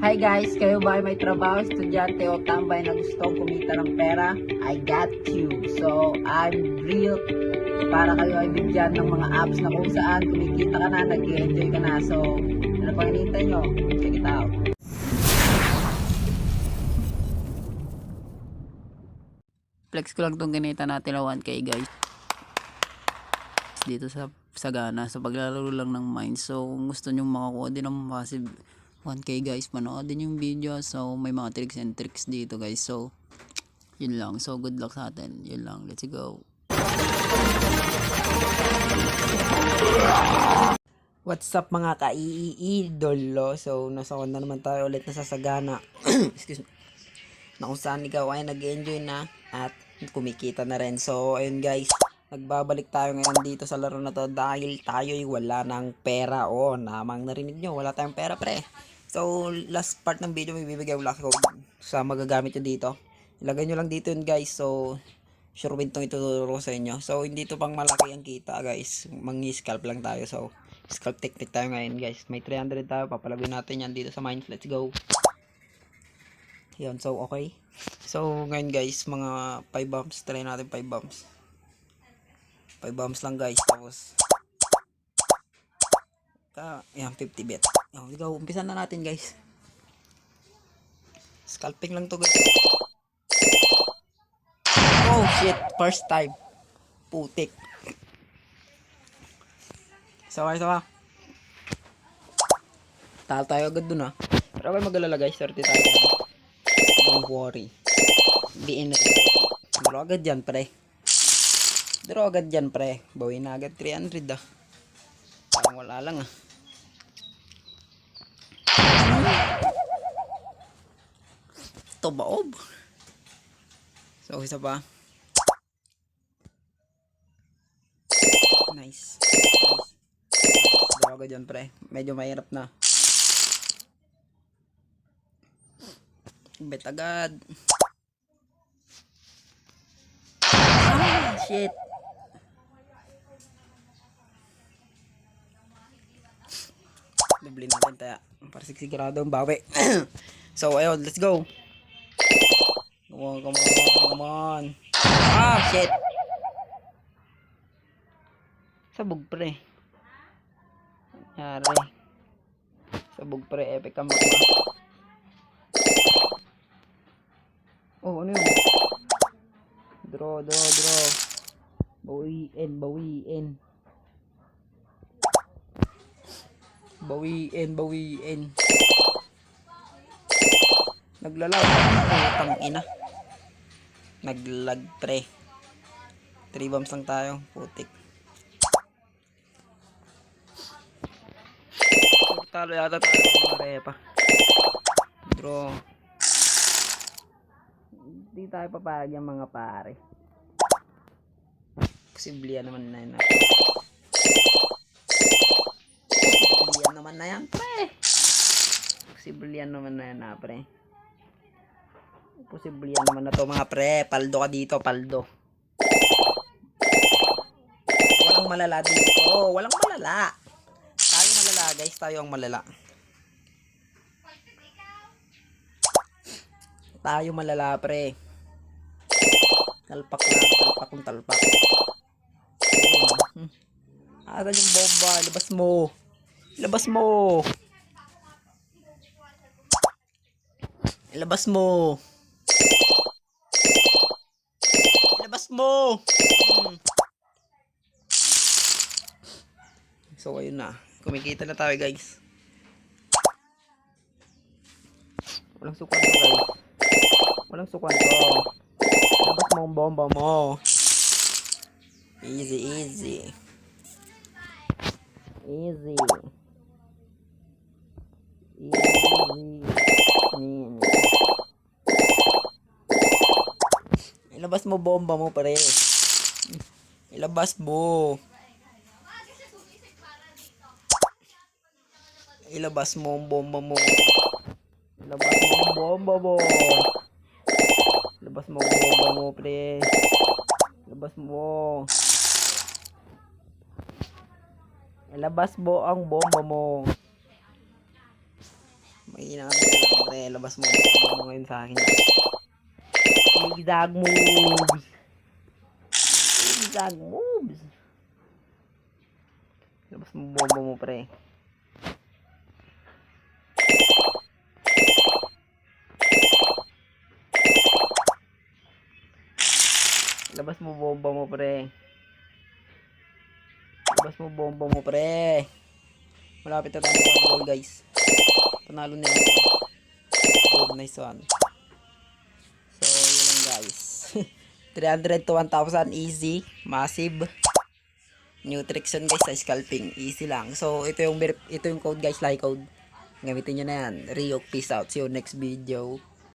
Hi guys, kayo ba ay may trabaho, estudyante o tambay na gustong kumita ng pera? I got you. So, I'm real para kayo ay bigyan ng mga apps na kung saan kumikita ka na, nag-enjoy ka na. So, ano pang hinihintay nyo? Check it out. Flex ko lang tong ganita natin na 1K guys. Dito sa Sagana, sa paglalaro lang ng mine. So, kung gusto nyo makakuha din ng massive 1K guys, manood din yung video. So, may mga tricks and tricks dito guys. So, yun lang. So, good luck sa atin. Yun lang. Let's go. What's up mga ka-iidolo? So, nasa na naman tayo ulit na sa Sagana. Excuse me. Na kung saan ikaw ay nag-enjoy na at kumikita na rin. So, ayun guys. Nagbabalik tayo ngayon dito sa laro na to dahil tayo'y wala ng pera. O, namang narinig nyo, wala tayong pera pre. So, last part ng video may bibigay yung lucky code sa magagamit nyo dito. Ilagay nyo lang dito yun guys. So, sure win tong ituturo sa inyo. So, hindi to pang malaki ang kita guys. Mangi-scalp lang tayo. So, scalp technique tayo ngayon guys. May 300 tayo. Papalagay natin yan dito sa mines. Let's go. Yun, so okay. So, ngayon guys, mga 5 bumps. Try natin 5 bumps. 5 bumps lang guys. Tapos, yan, 50 bet. Yan, go. Umpisa na natin guys. Scalping lang to guys. Oh shit, first time. Putik. Sawa. Tal tayo agad dun ha. Pero okay mag-alala guys, 30 tayo. Don't worry. Be energetic. Draw agad yan pre. Bawi na agad 300 ah. Parang wala lang ah. Ito baob. So isa pa. Nice. Draw agad yan pre. Medyo mahirap na. Bet agad. Ah, shit. Doble natin tayo. Para sigurado ang bawi. So, ayun. Let's go. Come on. Ah, shit. Sabog pre. Yari. Sabog pre. Epic ang magma. Oh, ano yun? Draw. Bawiin. Naglalag. Putang ina. Naglag pre. 3 bombs lang tayo. Putik. Talo yata tayo mga repa. Draw. Hindi tayo papayag yung mga pare. Posible yan naman na yan. Posible yan naman na yan pre. Posible yan naman na to mga pre. Paldo ka dito, paldo. Walang malala dito. Walang malala. Tayo malala guys, tayo ang malala. Tayo malala pre. Talpak kung talpak. Asan yung bomba? Ilabas mo. So ayun na. Kumikita na tayo guys. Walang sukan to guys. Ilabas mo ang bomba mo. Easy. Ilabas mo bomba mo pare. Ilabas mo ang bomba mo. Pre. Ilabas mo ang bomba mo. Inaano ko lang, pre. Labas mo ngayon sa akin. Zigzag moves. Zigzag moves. Labas mo bomba mo, pre. Labas mo bomba mo, pre. Labas mo bomba mo, pre. Malapit na tayo sa goal, guys. Panalo nila. Oh, nice one. So, yun lang, guys. 300 to 1,000 easy. Massive. New tricks yun, guys, sa scalping. Easy lang. So, ito yung code, guys. Like code. Gamitin nyo na yan. Ryok, peace out. See you next video.